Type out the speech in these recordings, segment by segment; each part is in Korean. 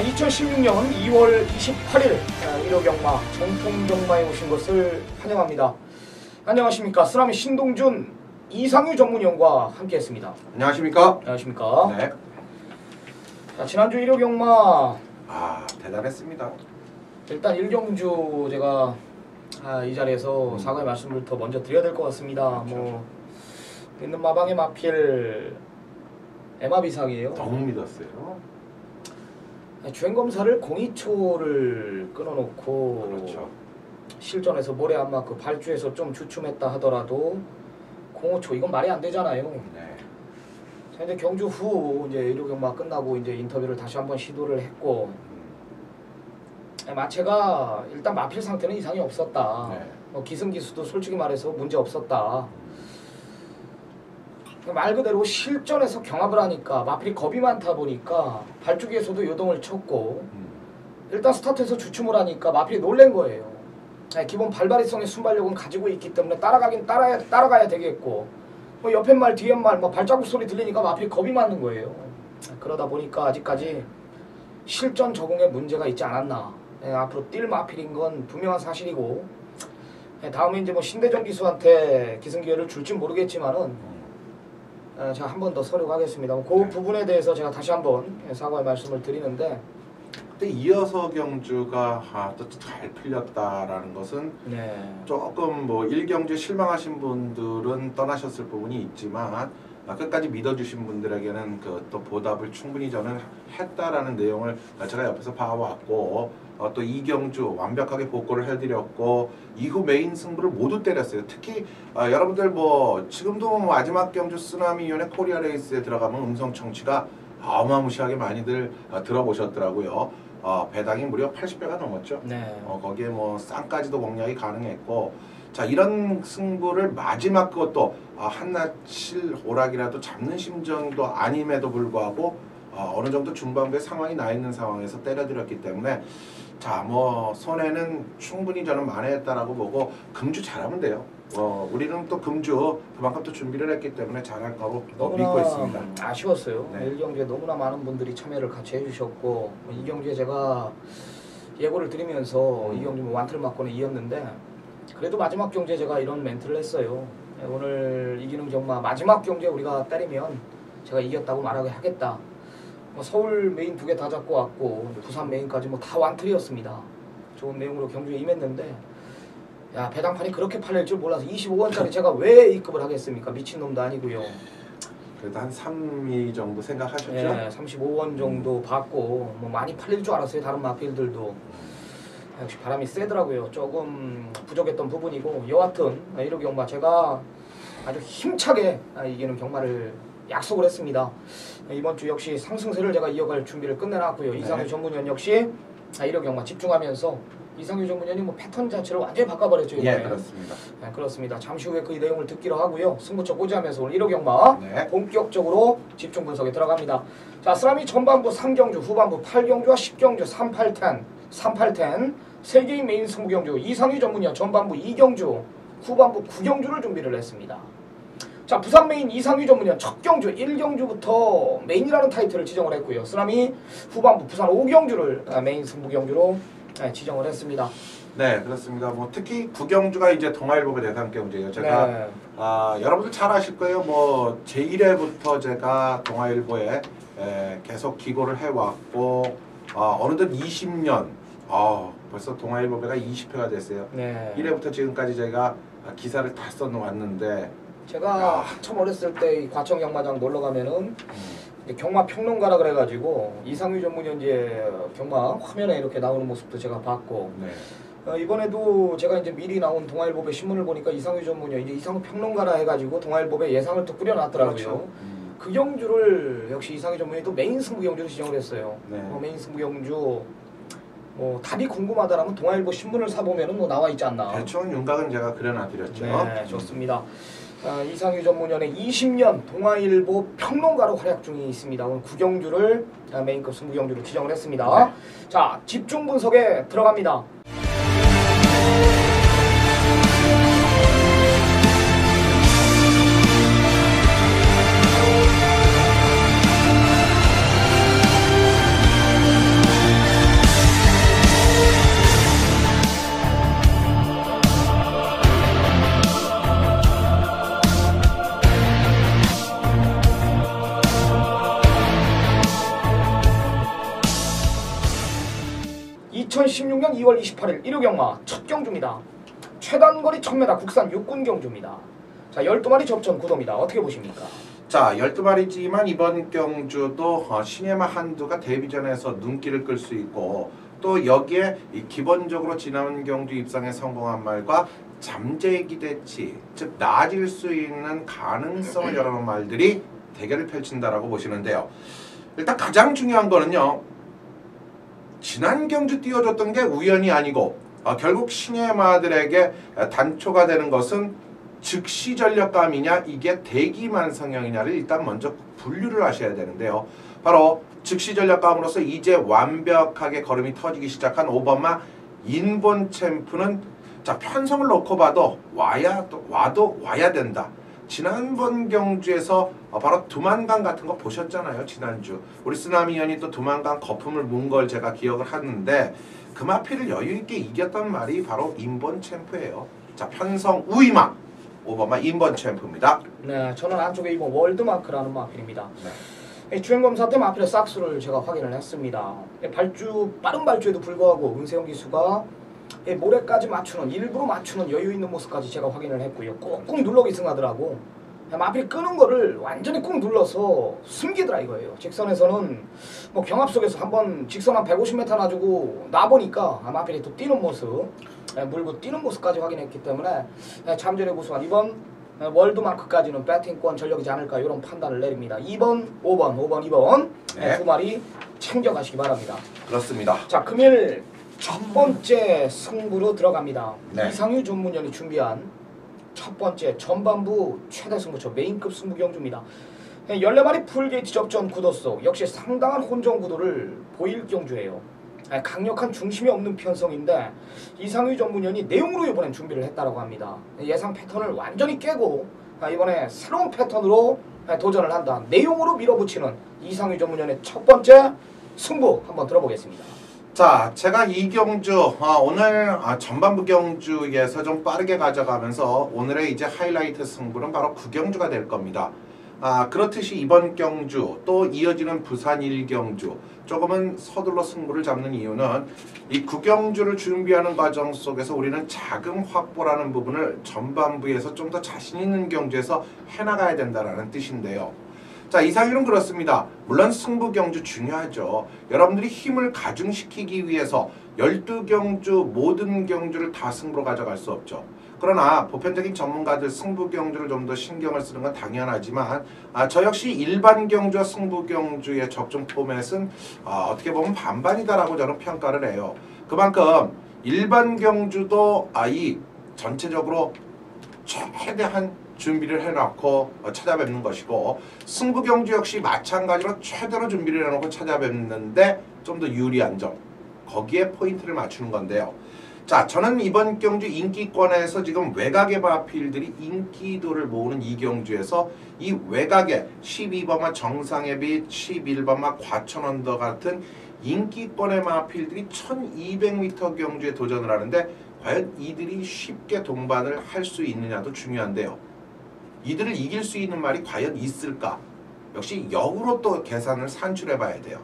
2016년 2월 28일 1호 경마 정통경마에 오신 것을 환영합니다. 안녕하십니까. 쓰나미 신동준 이상유 전문위원과 함께했습니다. 안녕하십니까. 안녕하십니까. 네. 자, 지난주 1호 경마 대단했습니다. 일단 1경주 제가 이 자리에서 사과의 말씀을 더 먼저 드려야 될 것 같습니다. 그렇죠. 뭐 있는 마방에 마필 MAB 이상이에요. 너무 믿었어요. 주행검사를 02초를 끊어놓고 그렇죠. 실전에서 모레 아마 그 발주에서 좀 주춤했다 하더라도 05초 이건 말이 안 되잖아요. 네. 자, 이제 경주 후 이제 1호 경마 끝나고 이제 인터뷰를 다시 한번 시도를 했고 마체가 일단 마필 상태는 이상이 없었다. 네. 뭐 기승기수도 솔직히 말해서 문제 없었다. 말 그대로 실전에서 경합을 하니까 마필이 겁이 많다 보니까 발주기에서도 요동을 쳤고 일단 스타트에서 주춤을 하니까 마필이 놀란 거예요. 기본 발발이성의 순발력은 가지고 있기 때문에 따라가야 되겠고 뭐 옆에 말 뒤에 말 뭐 발자국 소리 들리니까 마필이 겁이 많은 거예요. 그러다 보니까 아직까지 실전 적응에 문제가 있지 않았나. 앞으로 뛸 마필인 건 분명한 사실이고 다음에 이제 뭐 신대정 기수한테 기승기회를 줄지 모르겠지만은 제가 한 번 더 서류하겠습니다. 그 부분에 대해서 제가 다시 한번 사과의 말씀을 드리는데 그때 이어서 경주가 또 잘 풀렸다라는 것은 조금 뭐 1경주에 실망하신 분들은 떠나셨을 부분이 있지만 끝까지 믿어주신 분들에게는 그 또 보답을 충분히 저는 했다라는 내용을 제가 옆에서 봐왔고 또 2경주 완벽하게 복구를 해드렸고 이후 메인 승부를 모두 때렸어요. 특히 여러분들 뭐 지금도 마지막 경주 쓰나미위원회 코리아 레이스에 들어가면 음성 청취가 어마무시하게 많이들 들어보셨더라고요. 배당이 무려 80배가 넘었죠. 네. 거기에 뭐 쌍까지도 공략이 가능했고 자 이런 승부를 마지막 그것도 한낱일 오락이라도 잡는 심정도 아님에도 불구하고 어느 정도 중반부에 상황이 나 있는 상황에서 때려드렸기 때문에 자 뭐 손해는 충분히 저는 만회했다라고 보고 금주 잘하면 돼요. 우리는 또 금주 그만큼 또 준비를 했기 때문에 잘할 거로 믿고 있습니다. 아쉬웠어요. 네. 1경주에 너무나 많은 분들이 참여를 같이 해주셨고 2경주에 제가 예고를 드리면서 2경주 완틀 맞고는 이었는데 그래도 마지막 경주에 제가 이런 멘트를 했어요. 오늘 이기는 경마 마지막 경주에 우리가 때리면 제가 이겼다고 말하게 하겠다. 서울 메인 2개 다 잡고 왔고 부산 메인까지 뭐 다 완틀이었습니다. 좋은 내용으로 경주에 임했는데 야 배당판이 그렇게 팔릴 줄 몰라서 25원짜리 제가 왜 입금을 하겠습니까? 미친놈도 아니고요. 그래도 한 3위 정도 생각하셨죠? 네, 35원 정도 받고 뭐 많이 팔릴 줄 알았어요. 다른 마필들도. 역시 바람이 세더라고요. 조금 부족했던 부분이고 여하튼 1호 경마 제가 아주 힘차게 이기는 경마를 약속을 했습니다. 이번 주 역시 상승세를 제가 이어갈 준비를 끝내놨고요. 네. 이상유 전문위원 역시 1호 경마 집중하면서 이상유 전문위원이 뭐 패턴 자체를 완전히 바꿔버렸죠. 이번에. 예, 그렇습니다. 네, 그렇습니다. 잠시 후에 그 내용을 듣기로 하고요. 승부처 고지하면서 오늘 1호 경마 본격적으로 집중 분석에 들어갑니다. 자, 쓰나미 전반부 3경주, 후반부 8경주와 10경주, 3810, 3개의 메인 승부경주, 이상유 전문위원 전반부 2경주, 후반부 9경주를 준비를 했습니다. 자, 부산 메인 이상유 전문위원 첫 경주 1경주부터 메인이라는 타이틀을 지정을 했고요. 쓰나미 후반부 부산 5경주를 메인 승부경주로 지정을 했습니다. 네, 그렇습니다. 뭐 특히 9경주가 이제 동아일보의 대상 경주예요. 제가 여러분들 잘 아실 거예요. 뭐 제1회부터 제가 동아일보에 계속 기고를 해왔고 어느덧 20년 벌써 동아일보배가 20회가 됐어요. 1회부터 지금까지 제가 기사를 다 써놓았는데 제가 한참 어렸을 때 과천 경마장 놀러 가면은 경마 평론가라 그래가지고 이상유 전문위원 이제 경마 화면에 이렇게 나오는 모습도 제가 봤고 이번에도 제가 이제 미리 나온 동아일보배 신문을 보니까 이상유 전문위원 이제 이상유 평론가라 해가지고 동아일보배 예상을 또 꾸려놨더라고요. 그렇죠. 그 경주를 역시 이상유 전문위원이 또 메인 승부 경주로 지정을 했어요. 메인 승부 경주 뭐 답이 궁금하다라면 동아일보 신문을 사보면은 뭐 나와 있지 않나. 대충 윤곽은 제가 그려놔드렸죠. 네, 좋습니다. 이상유 전문위원의 20년 동아일보 평론가로 활약 중에 있습니다. 오늘 9경주를 메인급 승부경주로 지정을 했습니다. 자, 집중 분석에 들어갑니다. 2016년 2월 28일 일요경마 첫 경주입니다. 최단거리 1000m 국산 육군 경주입니다. 자, 12마리 접전 구도입니다. 어떻게 보십니까? 자, 12마리지만 이번 경주도 신예마 한두가 데뷔전에서 눈길을 끌 수 있고 또 여기에 기본적으로 지난 경주 입상에 성공한 말과 잠재 기대치, 즉 나아질 수 있는 가능성을 열어놓은 말들이 대결을 펼친다라고 보시는데요. 일단 가장 중요한 거는요. 지난 경주 띄워줬던 게 우연이 아니고 결국 신예마들에게 단초가 되는 것은 즉시 전력감이냐 이게 대기만성형이냐를 일단 먼저 분류를 하셔야 되는데요. 바로 즉시 전력감으로서 이제 완벽하게 걸음이 터지기 시작한 5번마 인본 챔프는 자 편성을 놓고 봐도 와야 된다. 지난번 경주에서 바로 두만강 같은 거 보셨잖아요. 지난주 우리 쓰나미연이 또 두만강 거품을 문 걸 제가 기억을 하는데 그 마피를 여유있게 이겼던 말이 바로 인본 챔프예요. 자 편성 우이마 5번마 인본 챔프입니다. 네, 저는 안쪽에 2번 월드마크라는 마필입니다. 네. 주행검사 때 마필의 싹수를 제가 확인을 했습니다. 빠른 발주에도 불구하고 은세영 기수가 모래까지 맞추는, 일부러 맞추는 여유 있는 모습까지 제가 확인을 했고요. 꾹꾹 눌러 기승하더라고. 마필이 끄는 거를 완전히 꾹 눌러서 숨기더라 이거예요. 직선에서는 뭐 경합 속에서 한번 직선 한 150m 놔주고 놔보니까 마필이 또 뛰는 모습, 물고 뛰는 모습까지 확인했기 때문에 잠재력 우수한 이번 월드마크까지는 배팅권 전력이지 않을까 이런 판단을 내립니다. 2번, 5번, 5번, 2번 네. 두 마리 챙겨가시기 바랍니다. 그렇습니다. 자, 금일 첫 번째 승부로 들어갑니다. 네. 이상유 전문위원이 준비한 첫 번째 전반부 최대 승부처 메인급 승부 경주입니다. 14마리 풀게이트 접전 구도 속 역시 상당한 혼전 구도를 보일 경주예요. 강력한 중심이 없는 편성인데 이상유 전문위원이 내용으로 이번엔 준비를 했다고 합니다. 예상 패턴을 완전히 깨고 이번에 새로운 패턴으로 도전을 한다. 내용으로 밀어붙이는 이상유 전문위원의 첫 번째 승부 한번 들어보겠습니다. 자, 제가 이 경주 오늘 전반부 경주에서 좀 빠르게 가져가면서 오늘의 이제 하이라이트 승부는 바로 9경주가 될 겁니다. 그렇듯이 이번 경주 또 이어지는 부산 1경주 조금은 서둘러 승부를 잡는 이유는 이 9경주를 준비하는 과정 속에서 우리는 자금 확보라는 부분을 전반부에서 좀 더 자신 있는 경주에서 해나가야 된다는 뜻인데요. 자, 이상으로는 그렇습니다. 물론 승부 경주 중요하죠. 여러분들이 힘을 가중시키기 위해서 12경주 모든 경주를 다 승부로 가져갈 수 없죠. 그러나 보편적인 전문가들 승부 경주를 좀 더 신경을 쓰는 건 당연하지만 저 역시 일반 경주와 승부 경주의 접종 포맷은 어떻게 보면 반반이다라고 저는 평가를 해요. 그만큼 일반 경주도 이 전체적으로 최대한 준비를 해놓고 찾아뵙는 것이고 승부 경주 역시 마찬가지로 최대로 준비를 해놓고 찾아뵙는데 좀 더 유리한 점 거기에 포인트를 맞추는 건데요. 자, 저는 이번 경주 인기권에서 지금 외곽의 마필들이 인기도를 모으는 이 경주에서 이 외곽의 12번마 정상의 빛, 11번마 과천언더 같은 인기권의 마필들이 1200m 경주에 도전을 하는데 과연 이들이 쉽게 동반을 할 수 있느냐도 중요한데요. 이들을 이길 수 있는 말이 과연 있을까? 역시 역으로 또 계산을 산출해 봐야 돼요.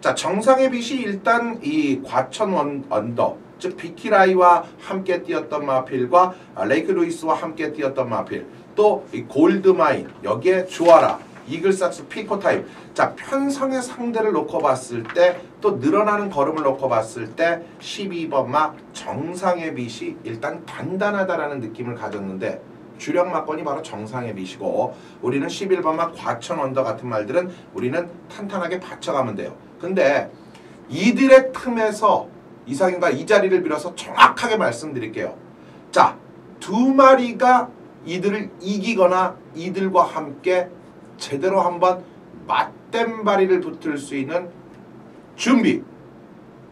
자, 정상의 빛이 일단 이 과천 언더, 즉 비키라이와 함께 뛰었던 마필과 레이크 루이스와 함께 뛰었던 마필, 또 이 골드마인, 여기에 주아라, 이글삭스 피코타임. 자, 편성의 상대를 놓고 봤을 때 또 늘어나는 걸음을 놓고 봤을 때 12번마 정상의 빛이 일단 단단하다라는 느낌을 가졌는데 주력 막건이 바로 정상의 빛이고 우리는 11번마 과천 언더 같은 말들은 우리는 탄탄하게 받쳐가면 돼요. 근데 이들의 틈에서 이상윤과 이 자리를 빌어서 정확하게 말씀드릴게요. 자, 두 마리가 이들을 이기거나 이들과 함께 제대로 한번 맞댐바리를 붙을 수 있는 준비,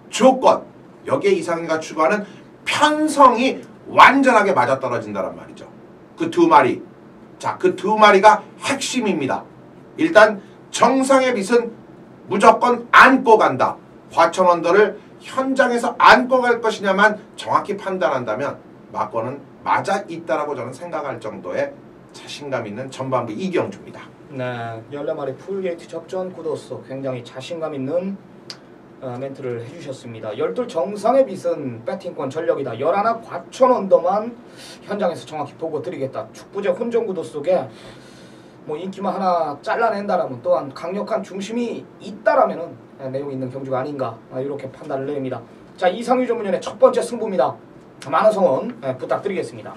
조건, 여기에 이상윤과 추구하는 편성이 완전하게 맞아떨어진다는 말이죠. 그 두 마리. 자, 그 두 마리가 핵심입니다. 일단 정상의 빛은 무조건 안고 간다. 과천 언더를 현장에서 안고 갈 것이냐만 정확히 판단한다면 막권은 맞아 있다라고 저는 생각할 정도의 자신감 있는 전반부 이경주입니다. 네, 14마리 풀게이트 접전 구도 속 굉장히 자신감 있는 멘트를 해주셨습니다. 12 정상의 빛은 배팅권 전력이다. 11 과천 언더만 현장에서 정확히 보고 드리겠다. 축구제 혼전구도 속에 뭐 인기만 하나 잘라낸다라면 또한 강력한 중심이 있다라면은 내용 있는 경주가 아닌가 이렇게 판단을 내립니다. 자, 이상규 전문위원의 첫 번째 승부입니다. 많은 성원 부탁드리겠습니다.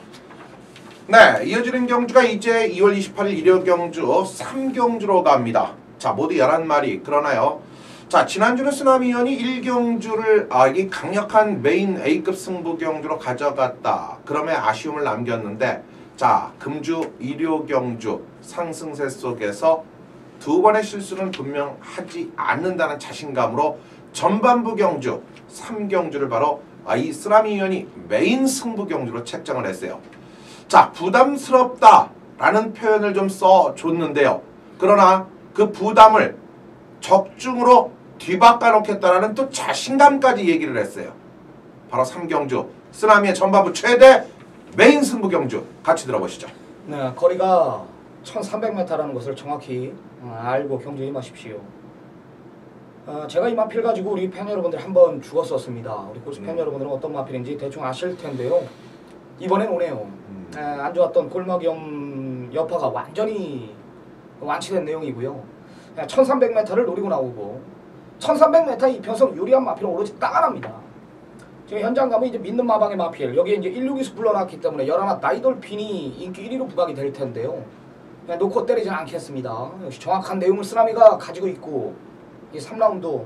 네, 이어지는 경주가 이제 2월 28일 일요 경주 3경주로 갑니다. 자, 모두 11마리. 그러나요, 자, 지난주는 쓰나미연이 1경주를 이 강력한 메인 A급 승부 경주로 가져갔다. 그럼에 아쉬움을 남겼는데, 자, 금주 일요 경주 상승세 속에서 두 번의 실수는 분명 하지 않는다는 자신감으로 전반부 경주 3경주를 바로 이 쓰나미연이 메인 승부 경주로 책정을 했어요. 자, 부담스럽다라는 표현을 좀 써줬는데요. 그러나 그 부담을 적중으로 뒤바꿔 놓겠다라는 또 자신감까지 얘기를 했어요. 바로 3경주 쓰나미의 전반부 최대 메인 승부 경주 같이 들어보시죠. 네, 거리가 1300m라는 것을 정확히 알고 경주에 임하십시오. 제가 이 마필 가지고 우리 팬 여러분들 한번 죽었었습니다. 우리 골수 팬 여러분들은 어떤 마필인지 대충 아실 텐데요. 이번엔 오네요. 안 좋았던 골막염 여파가 완전히 완치된 내용이고요. 1300m를 노리고 나오고 1300m 이편성 유리한 마필은 오로지 딱 하나입니다. 지금 현장 가면 이제 믿는 마방의 마필, 여기에 이제 162수 불러놨기 때문에 11 나이돌핀이 인기 1위로 부각이 될 텐데요. 그냥 놓고 때리진 않겠습니다. 역시 정확한 내용을 쓰나미가 가지고 있고, 이 3라운드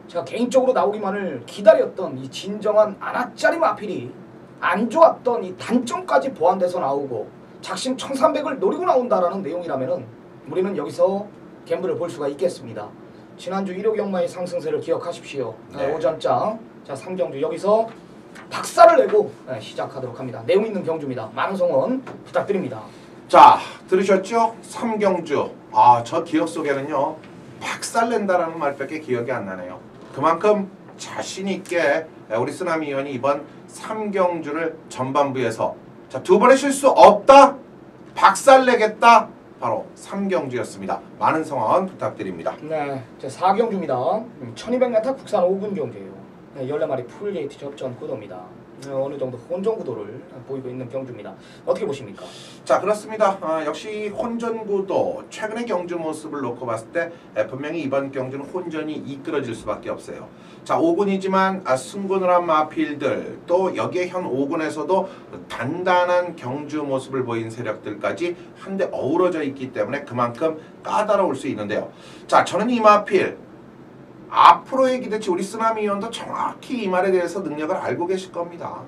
제가 개인적으로 나오기만을 기다렸던 이 진정한 아나짜리 마필이 안 좋았던 이 단점까지 보완돼서 나오고 작심 1300을 노리고 나온다라는 내용이라면은 우리는 여기서 갬블을 볼 수가 있겠습니다. 지난주 1호 경마의 상승세를 기억하십시오. 네. 오전장. 자, 3경주 여기서 박살을 내고 시작하도록 합니다. 내용 있는 경주입니다. 많은 성원 부탁드립니다. 자, 들으셨죠? 3경주. 저 기억 속에는요, 박살낸다라는 말밖에 기억이 안 나네요. 그만큼 자신있게 우리 쓰나미연이 이번 3경주를 전반부에서, 자, 두 번의 실수 없다, 박살내겠다, 바로 3경주였습니다. 많은 성원 부탁드립니다. 네, 제 4경주입니다. 1200m 국산 5분 경주예요. 14마리 풀게이트 접전 구도입니다. 어느 정도 혼전 구도를 보이고 있는 경주입니다. 어떻게 보십니까? 자, 그렇습니다. 역시 혼전 구도, 최근의 경주 모습을 놓고 봤을 때 분명히 이번 경주는 혼전이 이끌어질 수밖에 없어요. 자, 5군이지만 승군을 한 마필들, 또 여기에 현 5군에서도 단단한 경주 모습을 보인 세력들까지 한데 어우러져 있기 때문에 그만큼 까다로울 수 있는데요. 자, 저는 이 마필 앞으로의 기대치, 우리 쓰나미위원도 정확히 이 말에 대해서 능력을 알고 계실 겁니다.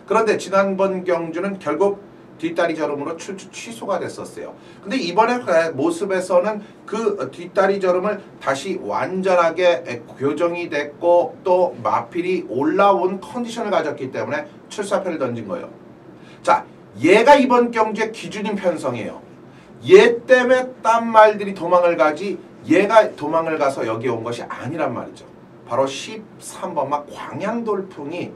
그런데 지난번 경주는 결국 뒷다리 저름으로 출주 취소가 됐었어요. 근데 이번에 모습에서는 그 뒷다리 저름을 다시 완전하게 교정이 됐고 또 마필이 올라온 컨디션을 가졌기 때문에 출사표를 던진 거예요. 자, 얘가 이번 경주의 기준인 편성이에요. 얘 때문에 딴 말들이 도망을 가지 얘가 도망을 가서 여기 온 것이 아니란 말이죠. 바로 13번 막 광양돌풍이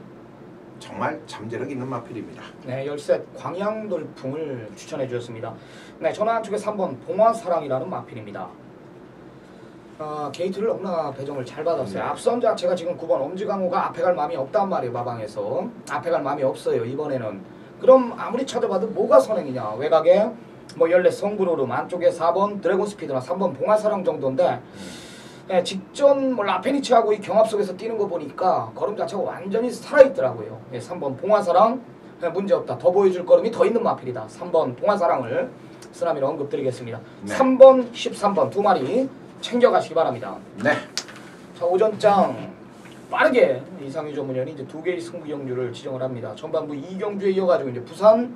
정말 잠재력 있는 마필입니다. 네, 열셋 광양돌풍을 추천해 주셨습니다. 네, 저는 한쪽에 3번 봉화사랑이라는 마필입니다. 게이트를 너무나 배정을 잘 받았어요. 앞선 자체가 지금 9번 엄지강호가 앞에 갈 마음이 없단 말이에요. 마방에서 앞에 갈 마음이 없어요. 이번에는. 그럼 아무리 찾아봐도 뭐가 선행이냐. 외곽에 뭐 14 성구로름, 안쪽에 4번 드래곤 스피드나 3번 봉화사랑 정도인데 직전 뭐 라페니치하고 이 경합 속에서 뛰는 거 보니까 걸음 자체가 완전히 살아있더라고요. 3번 봉화사랑 문제없다. 더 보여줄 걸음이 더 있는 마필이다. 3번 봉화사랑을 쓰나미로 언급드리겠습니다. 네. 3번, 13번 두 마리 챙겨가시기 바랍니다. 네. 자, 오전장 빠르게 이상규 전문위원이 이제 두 개의 승부 경주를 지정을 합니다. 전반부 2경주에 이어가지고 이제 부산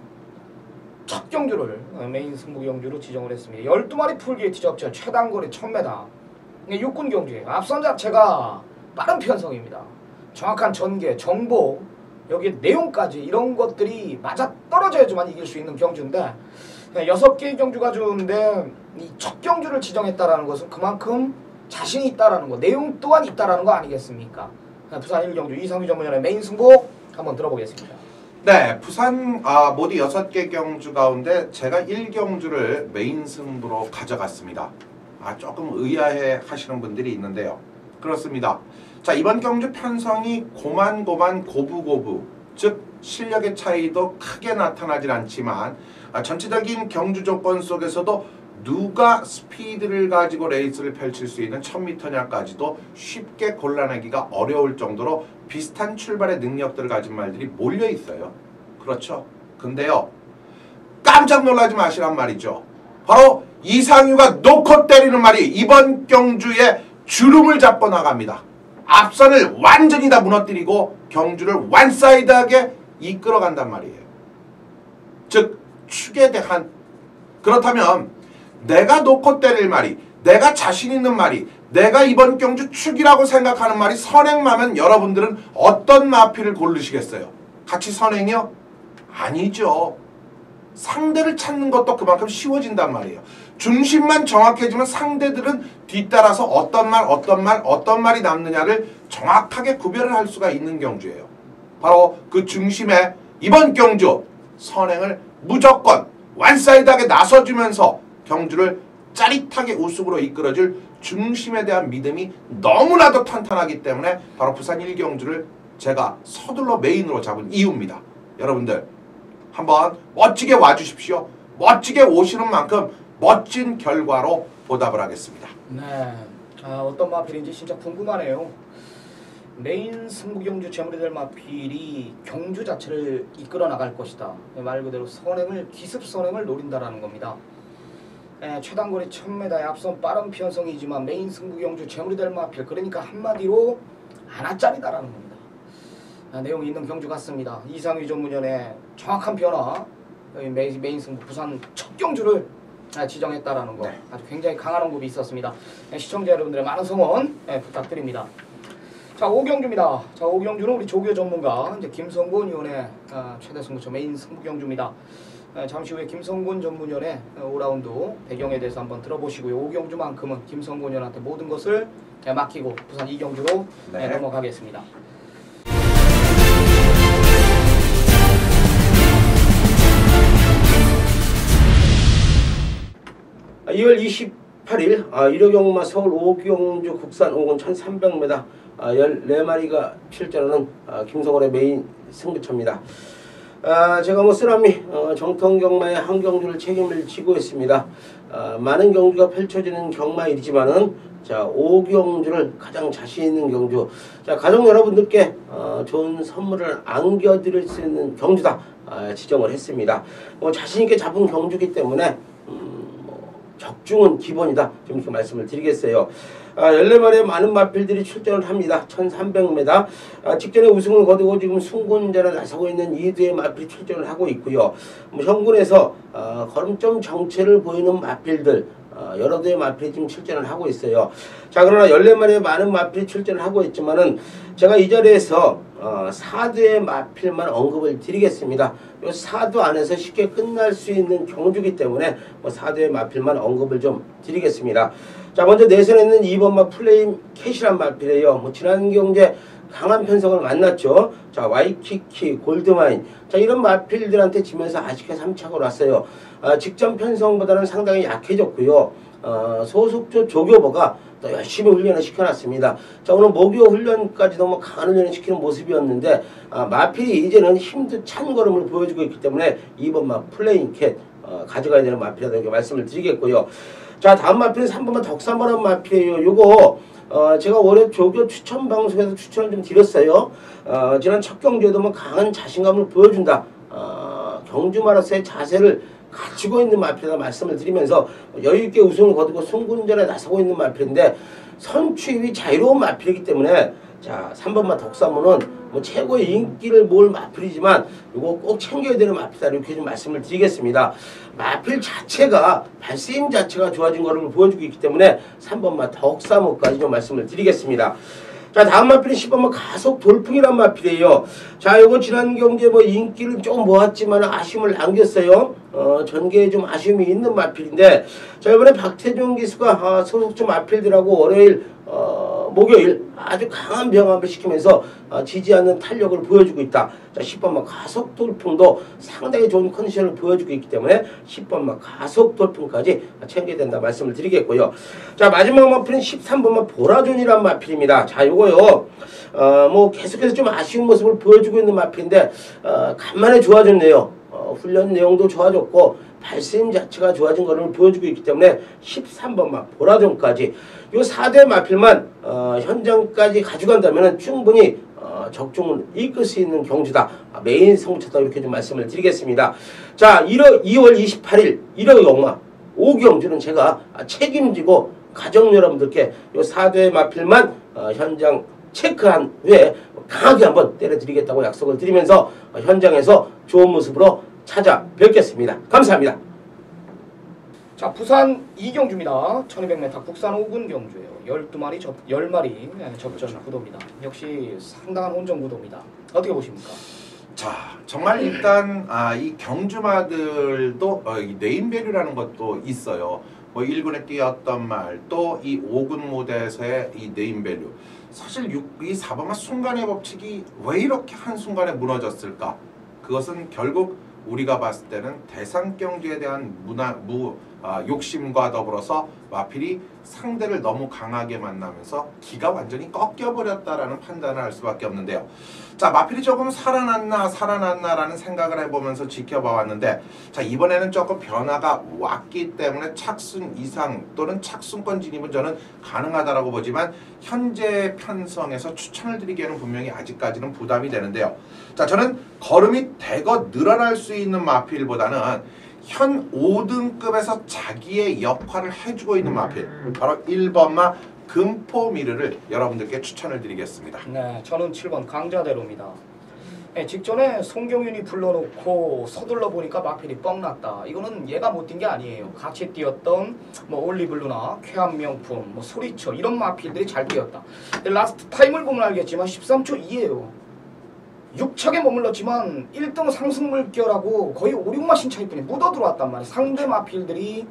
첫 경주를 메인 승부 경주로 지정을 했습니다. 12마리 풀게이트 접전 최단거리 1000m. 육군 경주예요. 앞선 자체가 빠른 편성입니다. 정확한 전개, 정보, 여기에 내용까지 이런 것들이 맞아 떨어져야지만 이길 수 있는 경주인데 6개의 경주가 주는데 이 첫 경주를 지정했다라는 것은 그만큼 자신이 있다라는 거, 내용 또한 있다라는 거 아니겠습니까? 부산 1경주 이상규 전문위원의 메인 승부 한번 들어보겠습니다. 네, 부산 모두 6개 경주 가운데 제가 1경주를 메인 승부로 가져갔습니다. 조금 의아해 하시는 분들이 있는데요. 그렇습니다. 자, 이번 경주 편성이 고만고만 고부고부, 즉 실력의 차이도 크게 나타나질 않지만 전체적인 경주 조건 속에서도 누가 스피드를 가지고 레이스를 펼칠 수 있는 1000m냐까지도 쉽게 골라내기가 어려울 정도로 비슷한 출발의 능력들을 가진 말들이 몰려 있어요. 그렇죠? 근데요, 깜짝 놀라지 마시란 말이죠. 바로 이상유가 놓고 때리는 말이 이번 경주에 주름을 잡고 나갑니다. 앞선을 완전히 다 무너뜨리고 경주를 완사이드하게 이끌어간단 말이에요. 즉 축에 대한, 그렇다면 내가 놓고 때릴 말이, 내가 자신 있는 말이, 내가 이번 경주 축이라고 생각하는 말이 선행마면 여러분들은 어떤 마필을 고르시겠어요? 같이 선행이요? 아니죠. 상대를 찾는 것도 그만큼 쉬워진단 말이에요. 중심만 정확해지면 상대들은 뒤따라서 어떤 말이 남느냐를 정확하게 구별을 할 수가 있는 경주예요. 바로 그 중심에 이번 경주 선행을 무조건 완사이드하게 나서주면서 경주를 짜릿하게 우승으로 이끌어줄 중심에 대한 믿음이 너무나도 탄탄하기 때문에 바로 부산 1경주를 제가 서둘러 메인으로 잡은 이유입니다. 여러분들 한번 멋지게 와주십시오. 멋지게 오시는 만큼 멋진 결과로 보답을 하겠습니다. 네, 어떤 마필인지 진짜 궁금하네요. 메인 승부경주 제물이 될 마필이 경주 자체를 이끌어 나갈 것이다. 말 그대로 기습 선행을 노린다라는 겁니다. 최단거리 1000m의 앞선 빠른 편성이지만 메인 승부경주 제물이 될 마필, 그러니까 한마디로 하나짜리다라는 겁니다. 내용이 있는 경주 같습니다. 이상유 전문위원의 정확한 변화, 메인 승부 부산 첫 경주를 지정했다라는 거, 아주 굉장히 강한 언급이 있었습니다. 시청자 여러분들의 많은 성원 부탁드립니다. 자, 5경주입니다. 자, 5경주는 우리 조교 전문가 이제 김성곤 위원의 최대 승부처 메인 승부경주입니다. 잠시 후에 김성곤 전문위원의 5라운드 배경에 대해서 한번 들어보시고요. 5경주만큼은 김성곤 위원한테 모든 것을 맡기고 부산 2경주로 넘어가겠습니다. 2월 28일 1호 경마 서울 5경주 국산 5군 1300m 14마리가 출전하는 김성곤의 메인 승부처입니다. 제가 쓰나미 정통경마의 한 경주를 책임을 지고 있습니다. 많은 경주가 펼쳐지는 경마일이지만은 자, 5경주를 가장 자신 있는 경주, 자, 가족 여러분들께 좋은 선물을 안겨드릴 수 있는 경주다 지정을 했습니다. 자신 있게 잡은 경주기 때문에 적중은 기본이다, 좀 이렇게 말씀을 드리겠어요. 14마리의 많은 마필들이 출전을 합니다. 1300m 직전에 우승을 거두고 지금 승군전에 나서고 있는 2두의 마필이 출전을 하고 있고요. 현군에서 걸음점 정체를 보이는 마필들 여러 대의 마필이 지금 출전을 하고 있어요. 자, 그러나 14마리의 많은 마필이 출전을 하고 있지만은 제가 이 자리에서 4두의 마필만 언급을 드리겠습니다. 이 4두 안에서 쉽게 끝날 수 있는 경주기 때문에 4두의 마필만 언급을 좀 드리겠습니다. 자, 먼저 내선에 있는 2번마 플레임 캣이란 마필이에요. 지난 경주에 강한 편성을 만났죠. 자, 와이키키, 골드마인, 자, 이런 마필들한테 지면서 아쉽게 3착으로 왔어요. 직전 편성보다는 상당히 약해졌고요. 소속조 조교보가 또 열심히 훈련을 시켜놨습니다. 자, 오늘 목요 훈련까지도 강한 훈련을 시키는 모습이었는데 마필이 이제는 힘도 찬 걸음을 보여주고 있기 때문에 2번마 플레임 캣 가져가야 되는 마필이라고 이렇게 말씀을 드리겠고요. 자, 다음 마필은 3번마 덕산바람 마필이에요. 요거 제가 올해 조교 추천 방송에서 추천을 좀 드렸어요. 지난 첫 경주에도 강한 자신감을 보여준다. 경주마로서의 자세를 갖추고 있는 마필이다 말씀을 드리면서 여유있게 우승을 거두고 승군전에 나서고 있는 마필인데 선취입이 자유로운 마필이기 때문에 자, 3번마 덕산무는 최고의 인기를 모을 마필이지만 이거 꼭 챙겨야 되는 마필이다 이렇게 좀 말씀을 드리겠습니다. 마필 자체가 발세임 자체가 좋아진 거를 보여주고 있기 때문에 3번마 덕산무까지 좀 말씀을 드리겠습니다. 자, 다음 마필은 10번마 가속 돌풍이란 마필이에요. 자, 요거 지난 경기에 인기를 좀 모았지만 아쉬움을 남겼어요. 전개에 좀 아쉬움이 있는 마필인데 자, 이번에 박태종 기수가 소속주 마필들하고 월요일 목요일 아주 강한 병합을 시키면서 지지 않는 탄력을 보여주고 있다. 자, 10번마 가속 돌풍도 상당히 좋은 컨디션을 보여주고 있기 때문에 10번마 가속 돌풍까지 챙겨야 된다 말씀을 드리겠고요. 자, 마지막 마필은 13번마 보라존이란 마필입니다. 자, 요거요. 뭐 계속해서 좀 아쉬운 모습을 보여주고 있는 마필인데 간만에 좋아졌네요. 훈련 내용도 좋아졌고 발심 자체가 좋아진 것을 보여주고 있기 때문에 13번마 보라존까지 요 4대 마필만 현장까지 가져간다면 충분히 적중을 이끌 수 있는 경주다. 메인 성차다 이렇게 좀 말씀을 드리겠습니다. 자, 2월 28일 1억 영마 5경주는 제가 책임지고 가정 여러분들께 요 4대 마필만 현장 체크한 후에 강하게 한번 때려드리겠다고 약속을 드리면서 현장에서 좋은 모습으로 찾아뵙겠습니다. 감사합니다. 자, 부산 이경주입니다. 1200m 국산 5군 경주예요. 12마리 10마리 접전 구도입니다. 역시 상당한 혼전 구도입니다. 어떻게 보십니까? 자, 정말 일단 이 경주마들도 이 네임밸류라는 것도 있어요. 뭐 1군에 뛰었던 말, 또 이 5군 무대에서의 이 네임밸류. 사실 이 4번마 순간의 법칙이 왜 이렇게 한순간에 무너졌을까? 그것은 결국 우리가 봤을 때는 대상 경주에 대한 욕심과 더불어서 마필이 상대를 너무 강하게 만나면서 기가 완전히 꺾여버렸다라는 판단을 할 수밖에 없는데요. 자, 마필이 조금 살아났나라는 생각을 해보면서 지켜봐 왔는데, 자, 이번에는 조금 변화가 왔기 때문에 착순 이상 또는 착순권 진입은 저는 가능하다라고 보지만 현재 편성에서 추천을 드리기에는 분명히 아직까지는 부담이 되는데요. 자, 저는 걸음이 대거 늘어날 수 있는 마필보다는 현 5등급에서 자기의 역할을 해주고 있는 마필, 바로 1번마 금포미르를 여러분들께 추천을 드리겠습니다. 네, 저는 7번 강자대로입니다. 네, 직전에 송경윤이 불러놓고 서둘러 보니까 마필이 뻥났다. 이거는 얘가 못 뛴 게 아니에요. 같이 뛰었던 뭐 올리블루나 쾌한명품, 뭐 소리쳐 이런 마필들이 잘 뛰었다. 라스트 타임을 보면 알겠지만 13초 2예요. 6척에 머물렀지만 1등 상승 물결하고 거의 5, 6마신 차이뿐이 묻어 들어왔단 말이에요. 상대 마필들이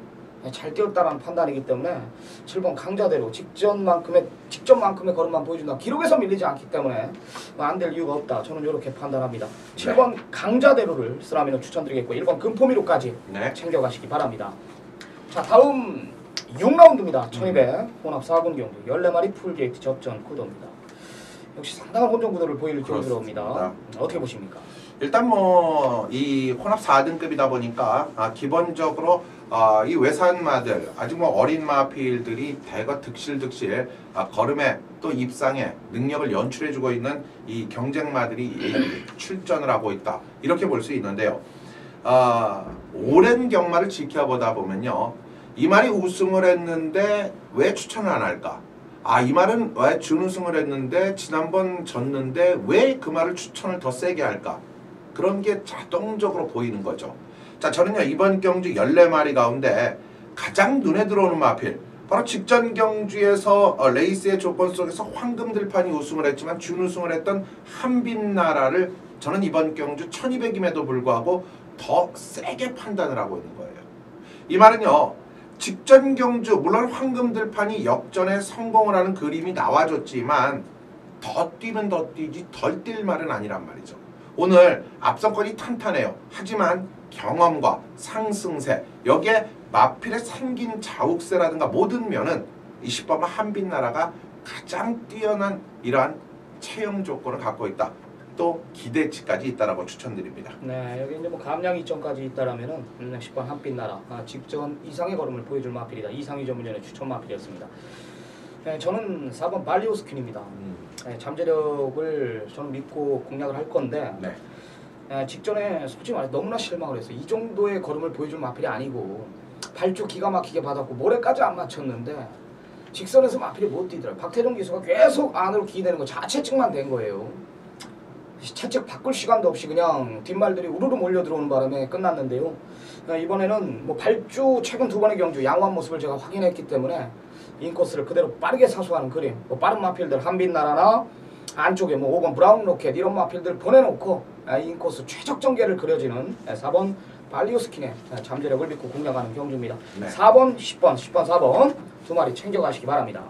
잘 뛰었다는 판단이기 때문에 7번 강자대로 직전만큼의 걸음만 보여준다. 기록에서 밀리지 않기 때문에 안 될 이유가 없다. 저는 이렇게 판단합니다. 7번 강자대로를 쓰라면 추천드리겠고 1번 금포미로까지 챙겨가시기 바랍니다. 자, 다음 6라운드입니다. 1200 혼합 4군 경주 14마리 풀게이트 접전 구도입니다. 역시 상당한 혼전 구도를 보일 경주입니다. 어떻게 보십니까? 일단 뭐 이 혼합 4등급이다 보니까 기본적으로 이 외산마들 아직 뭐 어린 마필들이 대거 득실득실 걸음에 또 입상에 능력을 연출해주고 있는 이 경쟁마들이 출전을 하고 있다, 이렇게 볼 수 있는데요. 오랜 경마를 지켜보다 보면요, 이 말이 우승을 했는데 왜 추천을 안 할까? 이 말은 왜 준우승을 했는데 지난번 졌는데 왜 그 말을 추천을 더 세게 할까? 그런 게 자동적으로 보이는 거죠. 자, 저는요 이번 경주 14마리 가운데 가장 눈에 들어오는 마필, 바로 직전 경주에서 레이스의 조건 속에서 황금들판이 우승을 했지만 준우승을 했던 한빛나라를 저는 이번 경주 1200임에도 불구하고 더 세게 판단을 하고 있는 거예요. 이 말은요, 직전 경주 물론 황금들판이 역전에 성공을 하는 그림이 나와줬지만 더 뛰면 더 뛰지 덜 뛸 말은 아니란 말이죠. 오늘 앞선권이 탄탄해요. 하지만 경험과 상승세, 여기에 마필의 생긴 자욱세라든가 모든 면은 20번마 한빛나라가 가장 뛰어난 이러한 체형 조건을 갖고 있다. 또 기대치까지 있다라고 추천드립니다. 네, 여기 이제 뭐 감량 이점까지 있다라면은 10번 한빛나라 직전 이상의 걸음을 보여줄 마필이다. 이상희 전문전의 추천 마필이었습니다. 네, 저는 4번 발리오스킨입니다. 네, 잠재력을 저는 믿고 공략을 할 건데 직전에 솔직히 말해 너무나 실망을 했어요. 이 정도의 걸음을 보여줄 마필이 아니고 발주 기가 막히게 받았고 모래까지 안 맞췄는데 직선에서 마필이 못 뛰더라고요. 박태종 기수가 계속 안으로 기대는 거 자체측만 된 거예요. 채찍 바꿀 시간도 없이 그냥 뒷말들이 우르르 몰려 들어오는 바람에 끝났는데요. 이번에는 뭐 발주 최근 2번의 경주 양호한 모습을 제가 확인했기 때문에 인코스를 그대로 빠르게 사수하는 그림, 뭐 빠른 마필들 한빛나라나 안쪽에 뭐 5번 브라운 로켓 이런 마필들 보내놓고 인코스 최적 전개를 그려지는 4번 발리오스킨의 잠재력을 믿고 공략하는 경주입니다. 4번, 10번, 4번 두 마리 챙겨가시기 바랍니다.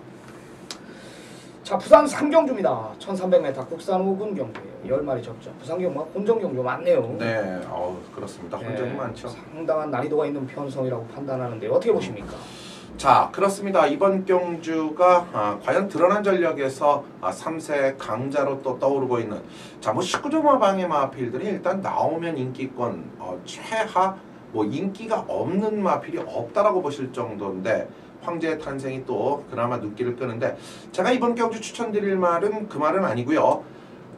자, 부산 상경주입니다. 1300m 국산 5군 경주예요. 10마리 적정. 부산 경주가 혼정 경주 많네요. 네, 그렇습니다. 혼정이 많죠. 상당한 난이도가 있는 편성이라고 판단하는데 어떻게 보십니까? 자, 그렇습니다. 이번 경주가 과연 드러난 전력에서 3세 강자로 또 떠오르고 있는 뭐 19점 마방의 마필들이 일단 나오면 인기권 최하 인기가 없는 마필이 없다라고 보실 정도인데 황제의 탄생이 또 그나마 눈길을 끄는데 제가 이번 경주 추천드릴 말은 그 말은 아니고요.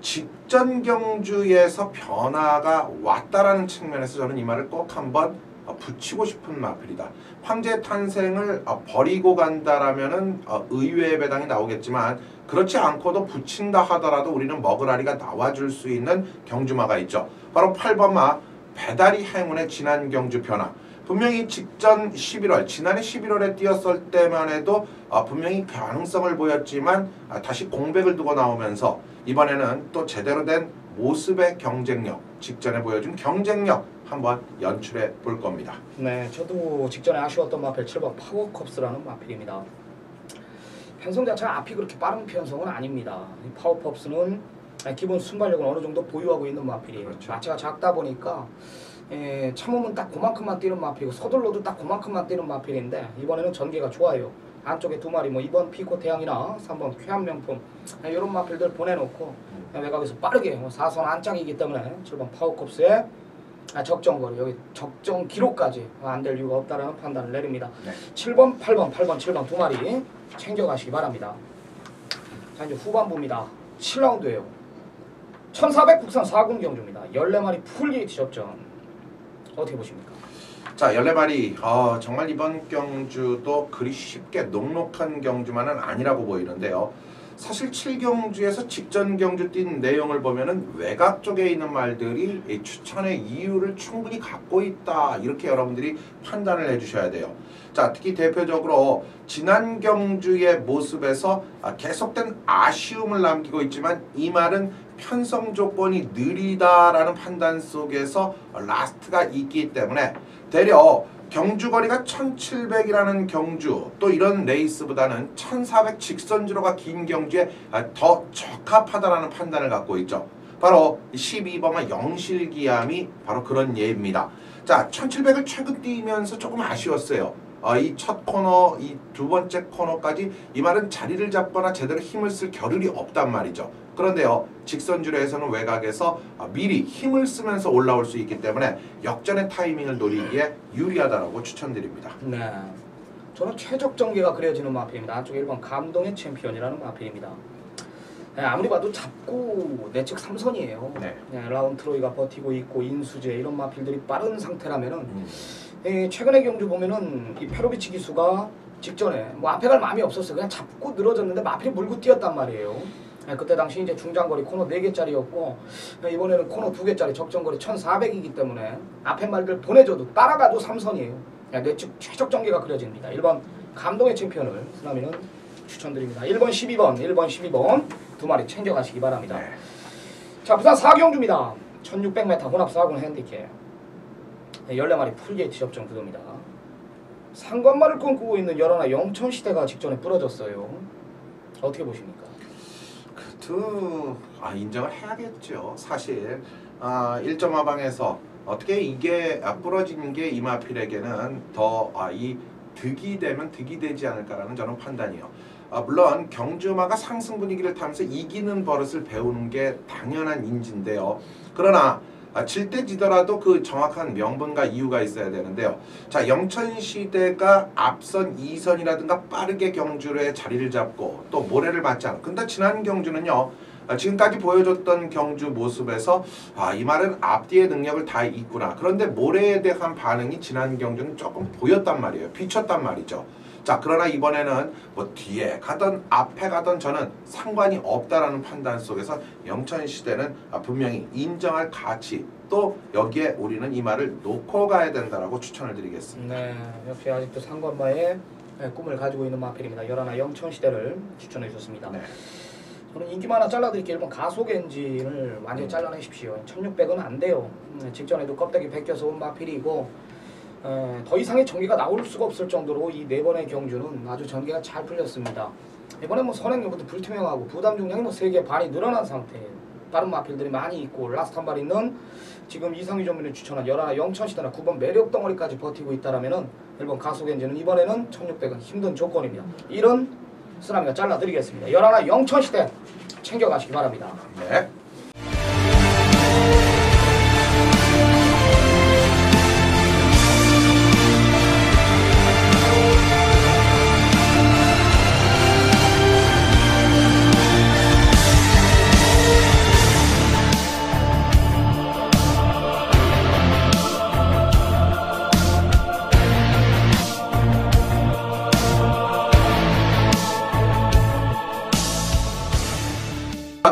직전 경주에서 변화가 왔다라는 측면에서 저는 이 말을 꼭 한번 붙이고 싶은 마필이다. 황제의 탄생을 버리고 간다라면은 의외의 배당이 나오겠지만 그렇지 않고도 붙인다 하더라도 우리는 먹으라리가 나와줄 수 있는 경주마가 있죠. 바로 8번마 배다리 행운의 지난 경주 변화. 분명히 직전 11월, 지난해 11월에 뛰었을 때만 해도 분명히 가능성을 보였지만 다시 공백을 두고 나오면서 이번에는 또 제대로 된 모습의 경쟁력, 직전에 보여준 경쟁력 한번 연출해 볼 겁니다. 네, 저도 직전에 아쉬웠던 마필 7번 파워컵스라는 마필입니다. 편성 자체가 앞이 그렇게 빠른 편성은 아닙니다. 이 파워컵스는 기본 순발력은 어느 정도 보유하고 있는 마필이에요. 그렇죠. 마체가 작다 보니까 참으면 딱 그만큼만 뛰는 마필이고 서둘러도 딱 그만큼만 뛰는 마필인데 이번에는 전개가 좋아요. 안쪽에 2마리 2번 피코 태양이나 3번 쾌한명품 이런 마필들 보내놓고 외곽에서 빠르게 4선 안짝이기 때문에 7번 파워컵스에 적정거리 여기 적정 기록까지 안 될 이유가 없다라는 판단을 내립니다. 네. 7번 8번 7번 2마리 챙겨가시기 바랍니다. 자, 이제 후반부입니다. 7라운드예요. 1400 국산 4군 경주입니다. 14마리 풀게이트 접전 어떻게 보십니까? 자, 14마리 정말 이번 경주도 그리 쉽게 녹록한 경주만은 아니라고 보이는데요. 사실 7경주에서 직전 경주 뛴 내용을 보면은 외곽 쪽에 있는 말들이 이 추천의 이유를 충분히 갖고 있다, 이렇게 여러분들이 판단을 해주셔야 돼요. 자, 특히 대표적으로 지난 경주의 모습에서 계속된 아쉬움을 남기고 있지만 이 말은 편성 조건이 느리다라는 판단 속에서 라스트가 있기 때문에 되려 경주거리가 1700이라는 경주, 또 이런 레이스보다는 1400 직선주로가 긴 경주에 더 적합하다라는 판단을 갖고 있죠. 바로 12번마 영실기암이 바로 그런 예입니다. 자, 1700을 최근 뛰면서 조금 아쉬웠어요. 이 첫 코너, 이 두 번째 코너까지 이 말은 자리를 잡거나 제대로 힘을 쓸 겨를이 없단 말이죠. 그런데요, 직선주로에서는 외곽에서 미리 힘을 쓰면서 올라올 수 있기 때문에 역전의 타이밍을 노리기에 유리하다고 추천드립니다. 네, 저는 최적 전개가 그려지는 마필입니다. 안쪽에 1번 감동의 챔피언이라는 마필입니다. 네, 아무리 봐도 잡고 내측 3선이에요. 네. 네, 라운트로이가 버티고 있고 인수제 이런 마필들이 빠른 상태라면은 최근의 경주 보면은 이 페로비치 기수가 직전에 앞에 갈 마음이 없었어요. 그냥 잡고 늘어졌는데 마필이 물고 뛰었단 말이에요. 그때 당시 이제 중장거리 코너 4개짜리였고 이번에는 코너 2개짜리 적정거리 1400이기 때문에 앞에 말들 보내줘도 따라가도 3선이에요. 내측 최적 전개가 그려집니다. 1번 감동의 챔피언을 쓰나미는 추천드립니다. 1번 12번 2마리 챙겨가시기 바랍니다. 네. 자, 부산 4경주입니다. 1600m 혼합 4군 핸디캡 14마리 풀게이트 접종 구도입니다. 상관말을 꿈꾸고 있는 열하나 영천시대가 직전에 부러졌어요. 어떻게 보십니까? 인정을 해야겠죠. 사실 1.5방에서 어떻게 이게 부러진 게 이마필에게는 더 이 득이 되면 득이 되지 않을까라는 저는 판단이에요. 물론 경주마가 상승 분위기를 타면서 이기는 버릇을 배우는 게 당연한 인지인데요. 그러나 질 때 지더라도 그 정확한 명분과 이유가 있어야 되는데요. 자, 영천시대가 앞선 2선이라든가 빠르게 경주로의 자리를 잡고 또 모래를 맞지 않고, 근데 지난 경주는요, 지금까지 보여줬던 경주 모습에서 이 말은 앞뒤의 능력을 다 있구나. 그런데 모래에 대한 반응이 지난 경주는 조금 보였단 말이에요. 비쳤단 말이죠. 자, 그러나 이번에는 뒤에 가던 앞에 가던 저는 상관이 없다라는 판단 속에서 영천시대는 분명히 인정할 가치, 또 여기에 우리는 이 말을 놓고 가야 된다라고 추천을 드리겠습니다. 네, 역시 아직도 상관마의 꿈을 가지고 있는 마필입니다. 열하나 영천시대를 추천해 주셨습니다. 네. 저는 인기만 하나 잘라드릴게요. 1번 가속 엔진을 완전히 잘라내십시오. 1600은 안 돼요. 직전에도 껍데기 벗겨서 온 마필이고 더 이상의 전개가 나올 수가 없을 정도로 이 4번의 경주는 아주 전개가 잘 풀렸습니다. 이번에 뭐 선행력부터 불투명하고 부담 중량이 뭐 3개 반이 늘어난 상태예요. 다른 마필들이 많이 있고 라스트 한 발 있는 지금 이상희 전문이 추천한 11 영천시대나 9번 매력 덩어리까지 버티고 있다라면은 1번 가속엔진은 이번에는 1600은 힘든 조건입니다. 이런 쓰나미가 잘라드리겠습니다. 11 영천시대 챙겨가시기 바랍니다. 네.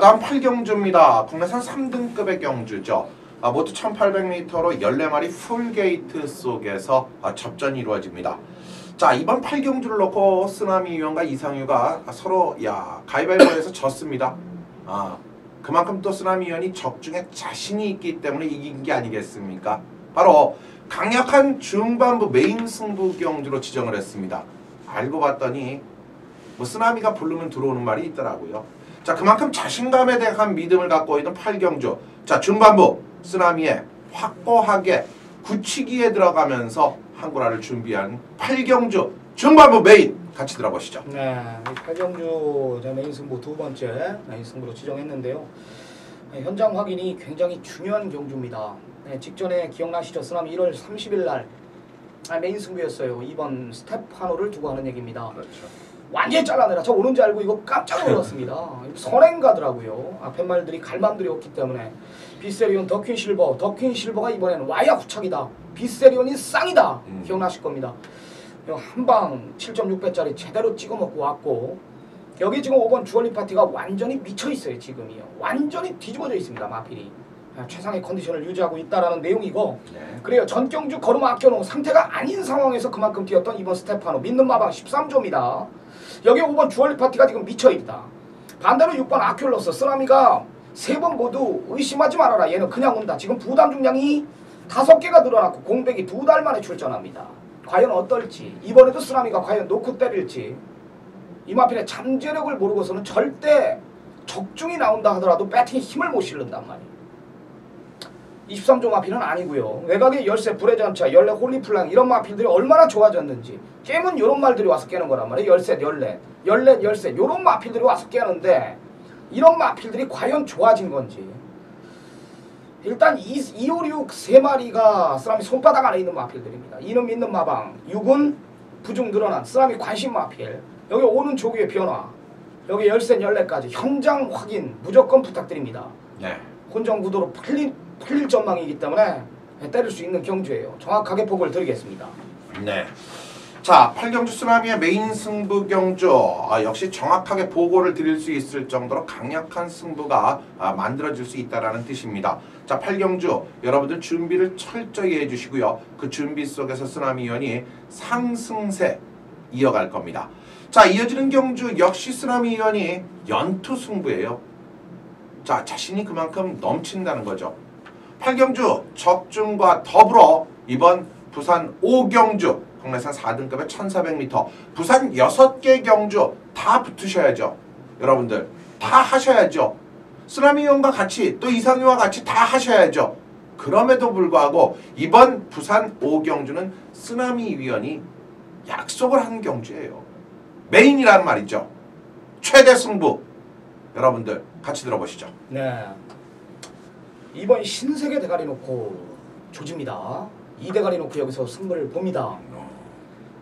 다음 8경주입니다. 국내산 3등급의 경주죠. 모두 1800m로 14마리 풀게이트 속에서 접전이 이루어집니다. 자, 이번 8경주를 놓고 쓰나미 위원과 이상유가 서로 가위바위보에서 졌습니다. 그만큼 또 쓰나미 위원이 적중에 자신이 있기 때문에 이긴 게 아니겠습니까? 바로 강력한 중반부 메인 승부 경주로 지정을 했습니다. 알고 봤더니 뭐 쓰나미가 부르면 들어오는 말이 있더라고요. 자, 그만큼 자신감에 대한 믿음을 갖고 있는 8경주. 자, 중반부 쓰나미에 확고하게 굳히기에 들어가면서 한구라를 준비한 8경주 중반부 메인 같이 들어보시죠. 네, 8경주 메인 승부 두 번째 메인 승부로 지정했는데요. 현장 확인이 굉장히 중요한 경주입니다. 직전에 기억나시죠? 쓰나미 1월 30일 날 메인 승부였어요. 2번 스테파노를 두고 하는 얘기입니다. 그렇죠. 완전히 잘라내라. 저 오는 줄 알고 이거 깜짝 놀랐습니다. 선행 가더라고요. 앞에 말들이 갈망들이 없기 때문에. 비세리온 더퀸 실버가 이번에는 와야 후착이다. 비세리온이 쌍이다. 기억나실 겁니다. 한방 7.6배짜리 제대로 찍어먹고 왔고, 여기 지금 5번 주얼리 파티가 완전히 미쳐있어요. 지금이요. 완전히 뒤집어져 있습니다. 마필이. 최상의 컨디션을 유지하고 있다라는 내용이고, 네. 그래요. 전경주 걸음 아껴놓은 상태가 아닌 상황에서 그만큼 뛰었던 이번 스테파노 믿는 마방 13조입니다. 여기 5번 주얼리 파티가 지금 미쳐있다. 반대로 6번 아큐러스 쓰나미가 3번 모두 의심하지 말아라. 얘는 그냥 온다. 지금 부담 중량이 5개가 늘어났고 공백이 2달 만에 출전합니다. 과연 어떨지, 이번에도 쓰나미가 과연 놓고 때릴지, 이 마필의 잠재력을 모르고서는 절대 적중이 나온다 하더라도 배팅에 힘을 못 실른단 말이에요. 23조 마필은 아니고요. 외곽에 열쇠, 불의 전차, 열레, 홀리플랑 이런 마필들이 얼마나 좋아졌는지. 게임은 이런 말들이 와서 깨는 거란 말이에요. 열쇠, 열쇠 이런 마필들이 와서 깨는데 이런 마필들이 과연 좋아진 건지. 일단 2, 5, 6 3마리가 쓰나미 손바닥 안에 있는 마필들입니다. 2는 믿는 마방, 6은 부중 늘어난 쓰나미 관심 마필, 여기 5는 조기의 변화, 여기 열쇠, 열레까지 현장 확인 무조건 부탁드립니다. 네. 혼전 구도로 풀릴 전망이기 때문에 때릴 수 있는 경주예요. 정확하게 보고를 드리겠습니다. 네. 자, 8경주 쓰나미의 메인 승부 경주. 역시 정확하게 보고를 드릴 수 있을 정도로 강력한 승부가 만들어질 수 있다는 뜻입니다. 자, 8경주 여러분들 준비를 철저히 해주시고요. 그 준비 속에서 쓰나미 위원이 상승세 이어갈 겁니다. 자, 이어지는 경주 역시 쓰나미 위원이 연투 승부예요. 자, 자신이 그만큼 넘친다는 거죠. 8경주 적중과 더불어 이번 부산 5경주 국내산 4등급의 1400m 부산 6개 경주 다 붙으셔야죠. 여러분들 다 하셔야죠. 쓰나미 위원과 같이 또 이상유와 같이 다 하셔야죠. 그럼에도 불구하고 이번 부산 5경주는 쓰나미 위원이 약속을 한 경주예요. 메인이라는 말이죠. 최대 승부. 여러분들 같이 들어보시죠. 네. 이번 신세계 대가리 놓고 조집니다. 이 대가리 놓고 여기서 승부를 봅니다.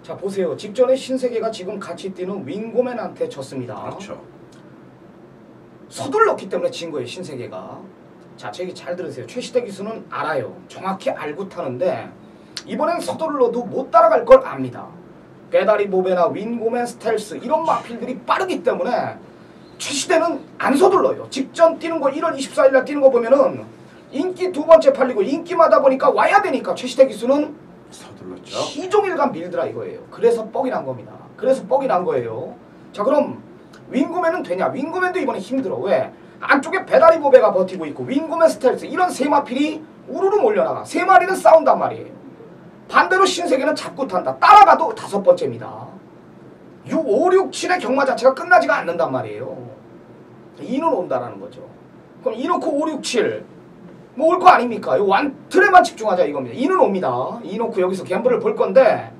자, 보세요. 직전에 신세계가 지금 같이 뛰는 윙고맨한테 졌습니다. 그렇죠. 서둘렀기 때문에 진 거예요. 신세계가. 자, 제 얘기 잘 들으세요. 최시대 기수는 알아요. 정확히 알고 타는데 이번엔 서둘러도 못 따라갈 걸 압니다. 배다리 모베나 윙고맨 스텔스 이런 마필들이 빠르기 때문에 최시대는 안 서둘러요. 직전 뛰는 거 1월 24일 날 뛰는 거 보면은 인기 두 번째 팔리고 인기마다 보니까 와야 되니까 최시대 기수는 서둘렀죠. 시종일관 밀더라 이거예요. 그래서 뻑이 난 겁니다. 그래서 뻑이 난 거예요. 자, 그럼 윙고맨은 되냐? 윙고맨도 이번에 힘들어. 왜? 안쪽에 배다리 보배가 버티고 있고 윙고맨 스텔스 이런 세 마필이 우르르 몰려나가. 세 마리는 싸운단 말이에요. 반대로 신세계는 잡고 탄다. 따라가도 5번째입니다. 6, 5, 6, 7의 경마 자체가 끝나지가 않는단 말이에요. 이는 온다라는 거죠. 그럼 이 놓고 5, 6, 7 뭐 올 거 아닙니까? 이 완틀에만 집중하자 이겁니다. 이는 옵니다. 이 놓고 여기서 갬블을 볼 건데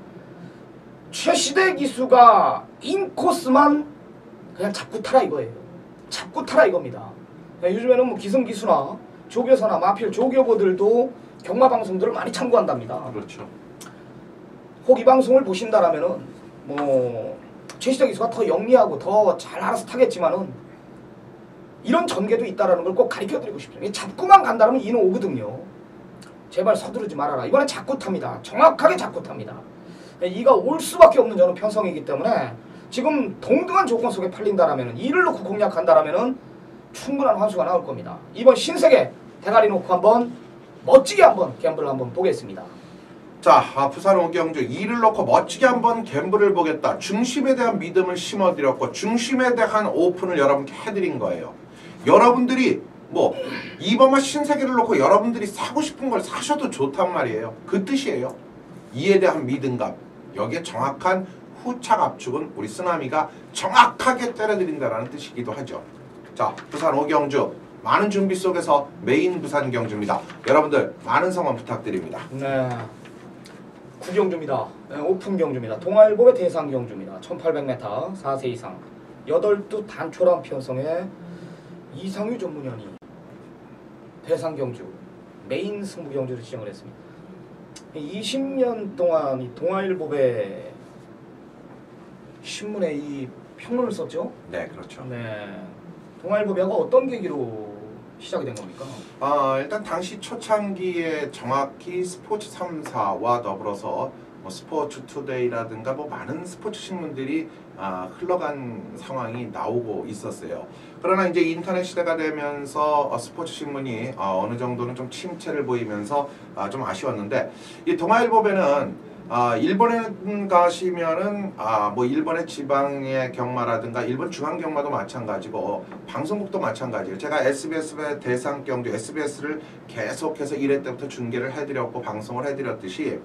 최시대 기수가 인코스만 그냥 잡고 타라 이거예요. 잡고 타라 이겁니다. 요즘에는 뭐 기승기수나 조교사나 마필 조교보들도 경마 방송들을 많이 참고한답니다. 그렇죠. 혹 이 방송을 보신다라면은 뭐 최시대 기수가 더 영리하고 더 잘 알아서 타겠지만은 이런 전개도 있다라는 걸 꼭 가르쳐드리고 싶습니다. 잡고만 간다면 이는 오거든요. 제발 서두르지 말아라. 이번엔 잡고 탑니다. 정확하게 잡고 탑니다. 이가 올 수밖에 없는 저는 편성이기 때문에 지금 동등한 조건 속에 팔린다라면은 이를 놓고 공략한다라면은 충분한 환수가 나올 겁니다. 이번 신세계 대가리 놓고 한번 멋지게 한번 갬블을 한번 보겠습니다. 자, 부산 오경주 2를 놓고 멋지게 한번 갬블을 보겠다. 중심에 대한 믿음을 심어드렸고 중심에 대한 오픈을 여러분께 해드린 거예요. 여러분들이 뭐 이번만 신세계를 놓고 여러분들이 사고 싶은 걸 사셔도 좋단 말이에요. 그 뜻이에요. 이에 대한 믿음감. 여기에 정확한 후착 압축은 우리 쓰나미가 정확하게 때려드린다는 뜻이기도 하죠. 자, 부산 오경주 많은 준비 속에서 메인 부산 경주입니다. 여러분들 많은 성원 부탁드립니다. 네, 구경주입니다. 네, 오픈 경주입니다. 동아일보의 대상 경주입니다. 1800m 4세 이상 8두 단초란 편성의 이상유 전문위원이 대상 경주 메인 승부 경주를 지정을 했습니다. 20년 동안 이 동아일보의 신문에 이 평론을 썼죠. 네, 그렇죠. 네, 동아일보가 어떤 계기로 시작이 된 겁니까? 일단 당시 초창기에 정확히 스포츠 3사와 더불어서 뭐 스포츠 투데이라든가 뭐 많은 스포츠 신문들이 흘러간 상황이 나오고 있었어요. 그러나 이제 인터넷 시대가 되면서 스포츠 신문이 어느 정도는 좀 침체를 보이면서 좀 아쉬웠는데 이 동아일보배는 일본에 가시면은 뭐 일본의 지방의 경마라든가 일본 중앙 경마도 마찬가지고 방송국도 마찬가지예요. 제가 SBS의 대상 경주 SBS를 계속해서 1회 때부터 중계를 해드렸고 방송을 해드렸듯이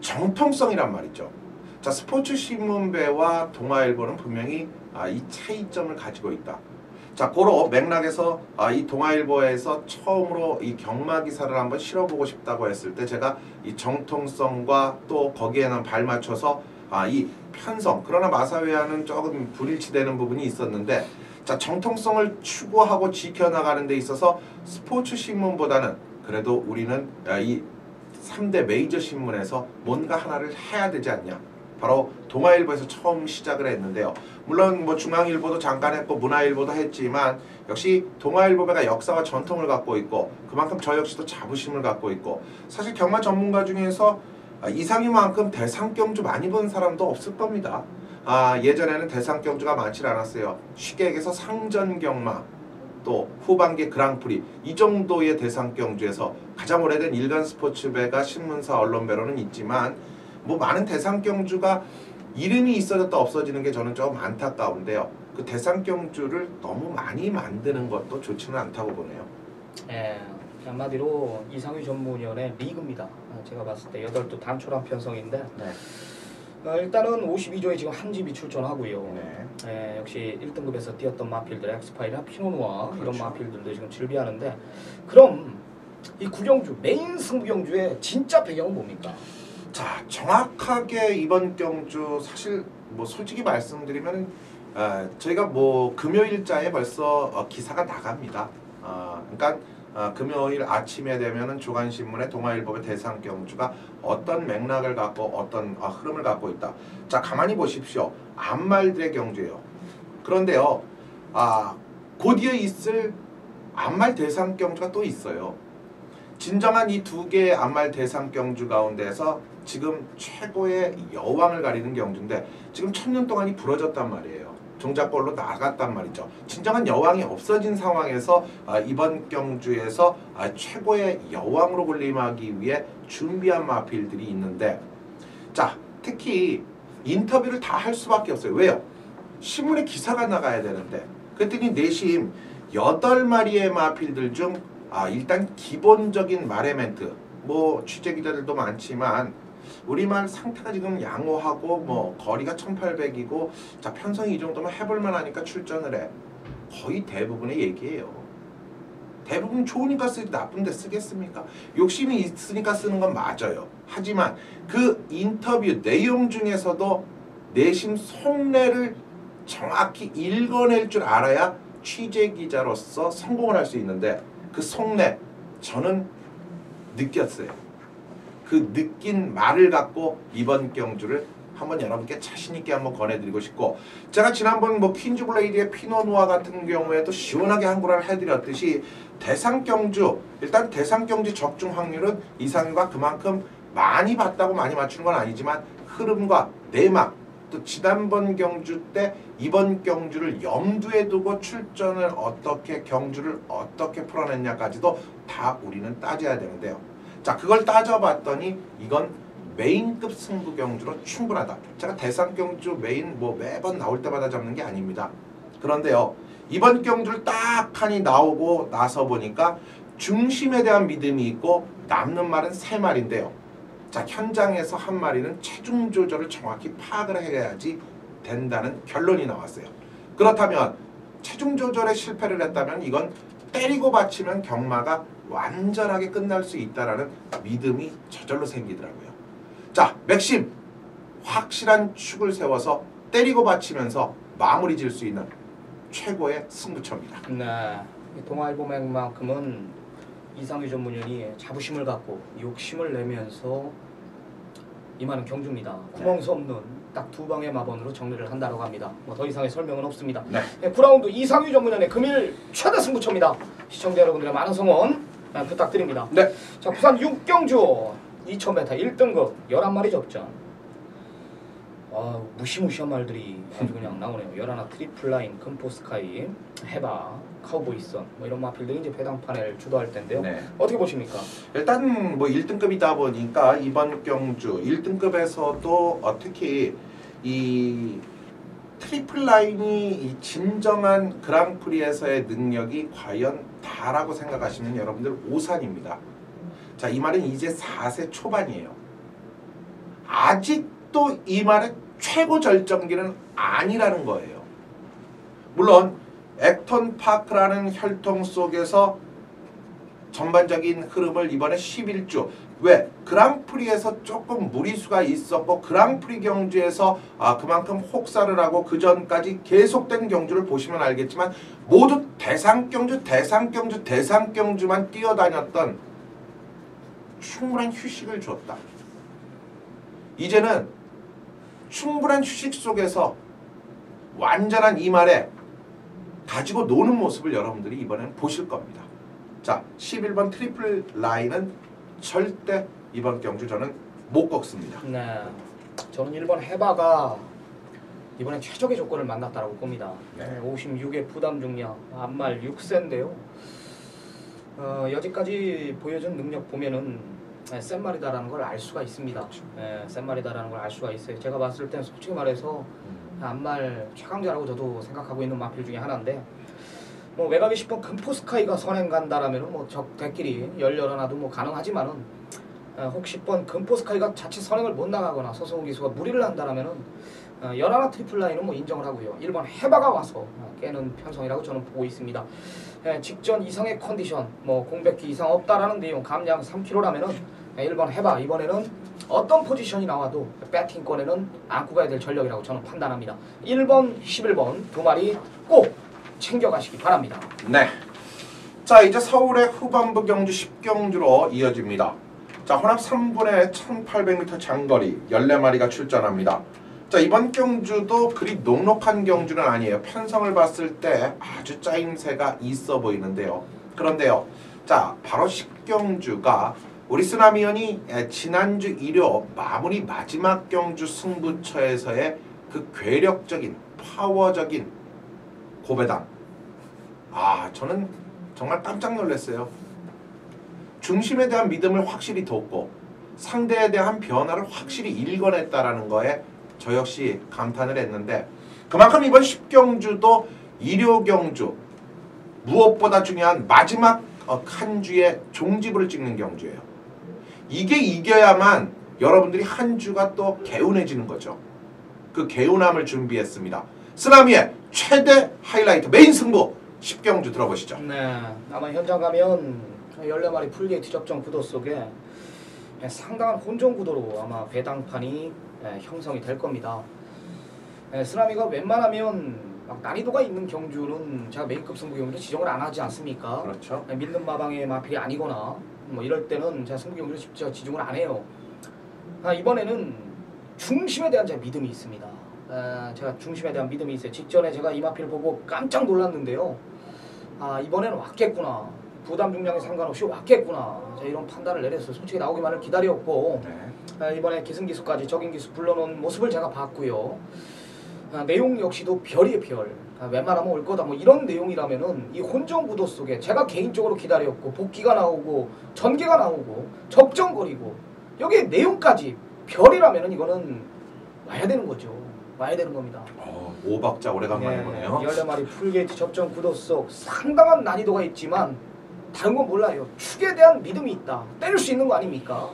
정통성이란 말이죠. 자, 스포츠 신문배와 동아일보는 분명히 이 차이점을 가지고 있다. 자, 고로 맥락에서 이 동아일보에서 처음으로 이 경마 기사를 한번 실어보고 싶다고 했을 때 제가 이 정통성과 또 거기에는 발맞춰서 이 편성, 그러나 마사회와는 조금 불일치되는 부분이 있었는데, 자, 정통성을 추구하고 지켜나가는 데 있어서 스포츠 신문보다는 그래도 우리는 이 3대 메이저 신문에서 뭔가 하나를 해야 되지 않냐. 바로 동아일보에서 처음 시작을 했는데요. 물론 뭐 중앙일보도 잠깐 했고 문화일보도 했지만 역시 동아일보가 역사와 전통을 갖고 있고 그만큼 저 역시도 자부심을 갖고 있고, 사실 경마 전문가 중에서 이상유만큼 대상경주 많이 본 사람도 없을 겁니다. 예전에는 대상경주가 많지 않았어요. 쉽게 얘기해서 상전경마 또 후반기 그랑프리 이 정도의 대상경주에서 가장 오래된 일간 스포츠배가 신문사 언론배로는 있지만 뭐 많은 대상경주가 이름이 있어졌다 없어지는 게 저는 좀 안타까운데요. 그 대상경주를 너무 많이 만드는 것도 좋지는 않다고 보네요. 예, 한마디로 이상유 전문위원의 리그입니다. 제가 봤을 때 8두 단초란 편성인데 네. 일단은 52조에 지금 한 집이 출전하고요. 네. 역시 1등급에서 뛰었던 마필들 엑스파이라 피노누아 그렇죠. 이런 마필들도 지금 즐비하는데, 그럼 이 구경주 메인 승부경주의 진짜 배경은 뭡니까? 자, 정확하게 이번 경주 사실 뭐 솔직히 말씀드리면 저희가 뭐 금요일자에 벌써 기사가 나갑니다. 그러니까 금요일 아침에 되면은 조간신문의 동아일보의 대상 경주가 어떤 맥락을 갖고 어떤 흐름을 갖고 있다. 자, 가만히 보십시오. 암말들의 경주예요. 그런데요, 곧이어 있을 암말 대상 경주가 또 있어요. 진정한 이 두 개의 암말 대상 경주 가운데서 지금 최고의 여왕을 가리는 경주인데 지금 1000년 동안이 부러졌단 말이에요. 종잣골로 나갔단 말이죠. 진정한 여왕이 없어진 상황에서 이번 경주에서 최고의 여왕으로 군림하기 위해 준비한 마필들이 있는데, 자, 특히 인터뷰를 다 할 수밖에 없어요. 왜요? 신문에 기사가 나가야 되는데, 그랬더니 내심 8마리의 마필들 중 일단 기본적인 말의 멘트, 뭐 취재 기자들도 많지만 우리말 상태가 지금 양호하고 뭐 거리가 1800이고 자 편성이 이 정도면 해볼만 하니까 출전을 해. 거의 대부분의 얘기예요. 대부분 좋으니까 쓰지 나쁜데 쓰겠습니까? 욕심이 있으니까 쓰는 건 맞아요. 하지만 그 인터뷰 내용 중에서도 내심 속내를 정확히 읽어낼 줄 알아야 취재기자로서 성공을 할 수 있는데 그 속내 저는 느꼈어요. 그 느낀 말을 갖고 이번 경주를 한번 여러분께 자신있게 한번 권해드리고 싶고 제가 지난번 뭐 퀸즈블레이드의 피노누아 같은 경우에도 시원하게 한국어를 해드렸듯이 대상경주 일단 대상경주 적중 확률은 이상규가 그만큼 많이 봤다고 많이 맞추는 건 아니지만 흐름과 내막 또 지난번 경주 때 이번 경주를 염두에 두고 출전을 어떻게 경주를 어떻게 풀어냈냐까지도 다 우리는 따져야 되는데요. 자 그걸 따져봤더니 이건 메인급 승부 경주로 충분하다. 제가 대상 경주 메인 뭐 매번 나올 때마다 잡는 게 아닙니다. 그런데요. 이번 경주를 딱 하니 나오고 나서 보니까 중심에 대한 믿음이 있고 남는 말은 3마리인데요. 자 현장에서 한 마리는 체중 조절을 정확히 파악을 해야지 된다는 결론이 나왔어요. 그렇다면 체중 조절에 실패를 했다면 이건 때리고 받치면 경마가 완전하게 끝날 수 있다라는 믿음이 저절로 생기더라고요. 자, 맥심 확실한 축을 세워서 때리고 받치면서 마무리 질 수 있는 최고의 승부처입니다. 네, 동아일보맹만큼은 이상규 전문위원이 자부심을 갖고 욕심을 내면서 임하는 경주입니다. 구멍수 없는 딱 2방의 마번으로 정리를 한다고 합니다. 뭐 더 이상의 설명은 없습니다. 네. 네, 9라운드 이상규 전문위원의 금일 최대 승부처입니다. 시청자 여러분들의 많은 성원 부탁드립니다. 네. 자, 부산 6경주 2000m 1등급 11마리 접전. 무시무시한 말들이 아주 그냥 나오네요. 11 트리플라인, 금포스카이, 해바, 카우보이선 뭐 이런 마필들이 이제 배당판을 주도할 텐데요. 네. 어떻게 보십니까? 일단 뭐 1등급이다 보니까 이번 경주 1등급에서도 특히 이 트리플 라인이 이 진정한 그랑프리에서의 능력이 과연 다라고 생각하시면 여러분들 오산입니다. 자, 이 말은 이제 4세 초반이에요. 아직도 이 말의 최고 절정기는 아니라는 거예요. 물론 액턴 파크라는 혈통 속에서 전반적인 흐름을 이번에 11주 왜? 그랑프리에서 조금 무리수가 있었고 그랑프리 경주에서 그만큼 혹사를 하고 그 전까지 계속된 경주를 보시면 알겠지만 모두 대상경주만 뛰어다녔던 충분한 휴식을 줬다. 이제는 충분한 휴식 속에서 완전한 이 말에 가지고 노는 모습을 여러분들이 이번에는 보실 겁니다. 자, 11번 트리플 라인은 절대 이번 경주 저는 못 꺾습니다. 네, 저는 1번 해바가 이번에 최적의 조건을 만났다고 봅니다. 네. 56의 부담 중량, 앞말 6세인데요. 여지까지 보여준 능력 보면은 센 말이다라는 걸 알 수가 있습니다. 센 말이다라는 걸 알 수가 있어요. 제가 봤을 때는 솔직히 말해서 앞말 최강자라고 저도 생각하고 있는 마필 중에 하나인데 뭐 외곽에 10번 금포스카이가 선행 간다라면 뭐 적대끼리 열려놔도 뭐 가능하지만은 혹 10번 금포스카이가 자칫 선행을 못 나가거나 서성우 기수가 무리를 한다라면은 11 트리플 라인은 뭐 인정을 하고요. 1번 해바가 와서 깨는 편성이라고 저는 보고 있습니다. 직전 이상의 컨디션 뭐 공백기 이상 없다라는 내용 감량 3kg라면은 1번 해바 이번에는 어떤 포지션이 나와도 배팅권에는 안고 가야 될 전력이라고 저는 판단합니다. 1번, 11번 두 마리 꼭 챙겨가시기 바랍니다. 네. 자, 이제 서울의 후반부 경주 10경주로 이어집니다. 자, 혼합 3분의 1800m 장거리 14마리가 출전합니다. 자, 이번 경주도 그리 녹록한 경주는 아니에요. 편성을 봤을 때 아주 짜임새가 있어 보이는데요. 그런데요. 자, 바로 10경주가 우리 쓰나미언이 지난주 일요 마무리 마지막 경주 승부처에서의 그 괴력적인 파워적인 고배당. 저는 정말 깜짝 놀랐어요. 중심에 대한 믿음을 확실히 뒀고 상대에 대한 변화를 확실히 읽어냈다라는 거에 저 역시 감탄을 했는데 그만큼 이번 10경주도 일요경주 무엇보다 중요한 마지막 한 주의 종지부를 찍는 경주예요. 이게 이겨야만 여러분들이 한 주가 또 개운해지는 거죠. 그 개운함을 준비했습니다. 쓰나미의 최대 하이라이트 메인 승부 10경주 들어보시죠. 네, 아마 현장 가면 14마리 풀게이트 접전 구도 속에 상당한 혼종 구도로 아마 배당판이 형성이 될 겁니다. 쓰나미가 웬만하면 막 난이도가 있는 경주는 제가 메인급 승부 경주를 지정을 안 하지 않습니까? 그렇죠. 믿는 마방의 마필이 아니거나 뭐 이럴 때는 제가 승부 경주를 직접 지정을 안 해요. 이번에는 중심에 대한 제 믿음이 있습니다. 제가 중심에 대한 믿음이 있어요. 직전에 제가 이 마필을 보고 깜짝 놀랐는데요. 이번에는 왔겠구나. 부담 중량에 상관없이 왔겠구나. 제가 이런 판단을 내렸어요. 솔직히 나오기만을 기다렸고 이번에 기승기수까지 적인기수 불러놓은 모습을 제가 봤고요. 내용 역시도 별이에요, 별. 웬만하면 올 거다. 뭐 이런 내용이라면은 이 혼종 구도 속에 제가 개인적으로 기다렸고 복귀가 나오고 전개가 나오고 적정거리고 여기에 내용까지 별이라면은 이거는 와야 되는 거죠. 와야 되는 겁니다. 5박자 오래간만에 보네요. 14마리 풀게이트 접전 구도 속 상당한 난이도가 있지만 다른 건 몰라요. 축에 대한 믿음이 있다. 때릴 수 있는 거 아닙니까?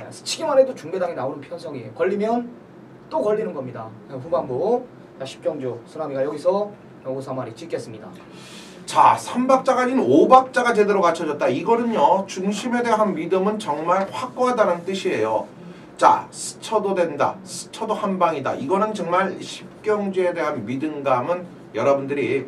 스치기만 해도 중배당이 나오는 편성이에요. 걸리면 또 걸리는 겁니다. 후반부 10경주 쓰나미가 여기서 5-3마리 찍겠습니다. 자, 3박자가 아닌 5박자가 제대로 갖춰졌다. 이거는요, 중심에 대한 믿음은 정말 확고하다는 뜻이에요. 자, 스쳐도 된다. 스쳐도 한 방이다. 이거는 정말 10경주에 대한 믿음감은 여러분들이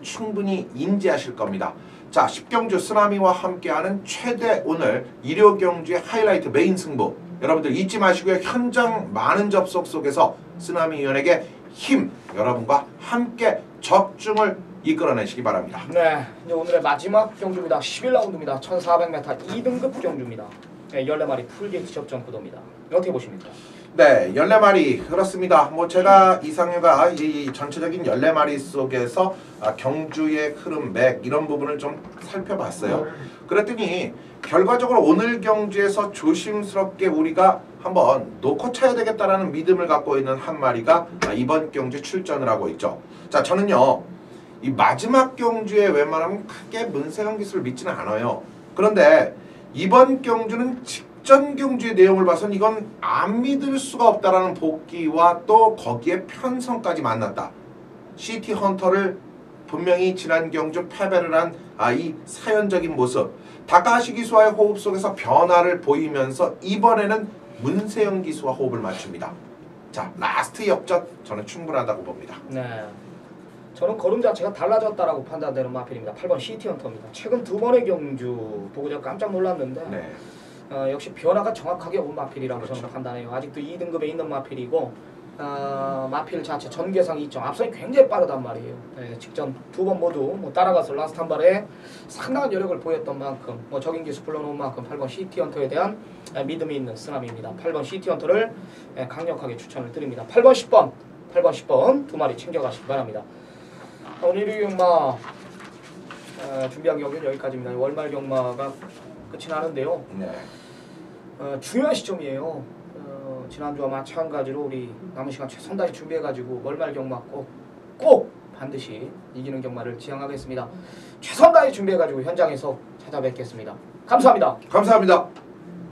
충분히 인지하실 겁니다. 자, 10경주 쓰나미와 함께하는 최대 오늘 일요경주의 하이라이트 메인 승부. 여러분들 잊지 마시고요. 현장 많은 접속 속에서 쓰나미위원에게 힘 여러분과 함께 적중을 이끌어내시기 바랍니다. 네, 이제 오늘의 마지막 경주입니다. 11라운드입니다. 1400m 2등급 경주입니다. 14마리 풀게이트 접전 구도입니다. 어떻게 보십니까? 네, 14마리 그렇습니다. 뭐 제가 이상유가 이 전체적인 14마리 속에서 경주의 흐름, 맥 이런 부분을 좀 살펴봤어요. 그랬더니 결과적으로 오늘 경주에서 조심스럽게 우리가 한번 놓고 쳐야 되겠다라는 믿음을 갖고 있는 한 마리가 이번 경주 출전을 하고 있죠. 자, 저는요 이 마지막 경주에 웬만하면 크게 문세영 기술을 믿지는 않아요. 그런데 이번 경주는 직전 경주의 내용을 봐서는 이건 안 믿을 수가 없다라는 복귀와 또 거기에 편성까지 만났다. 시티 헌터를 분명히 지난 경주 패배를 한 이 사연적인 모습, 다카하시 기수와의 호흡 속에서 변화를 보이면서 이번에는 문세영 기수와 호흡을 맞춥니다. 자, 라스트 역전 저는 충분하다고 봅니다. 네, 저는 걸음 자체가 달라졌다라고 판단되는 마필입니다. 8번 시티 헌터입니다. 최근 2번의 경주 보고 제가 깜짝 놀랐는데 네. 역시 변화가 정확하게 온 마필이라고 저는 판단해요. 아직도 2등급에 있는 마필이고 마필 자체 전개상 2점 앞선이 굉장히 빠르단 말이에요. 직전 2번 모두 따라가서 라스트 한 발에 상당한 여력을 보였던 만큼 적인기수 불러놓은 만큼 8번 시티 헌터에 대한 믿음이 있는 쓰나미입니다. 8번 시티 헌터를 강력하게 추천을 드립니다. 8번 10번 두 마리 챙겨가시기 바랍니다. 오늘 일요경마 준비한 경기는 여기까지입니다. 월말 경마가 끝이 나는데요. 네. 중요한 시점이에요. 지난주와 마찬가지로 우리 남은 시간 최선 다해 준비해가지고 월말 경마 꼭 반드시 이기는 경마를 지향하겠습니다. 최선 다해 준비해가지고 현장에서 찾아뵙겠습니다. 감사합니다. 감사합니다.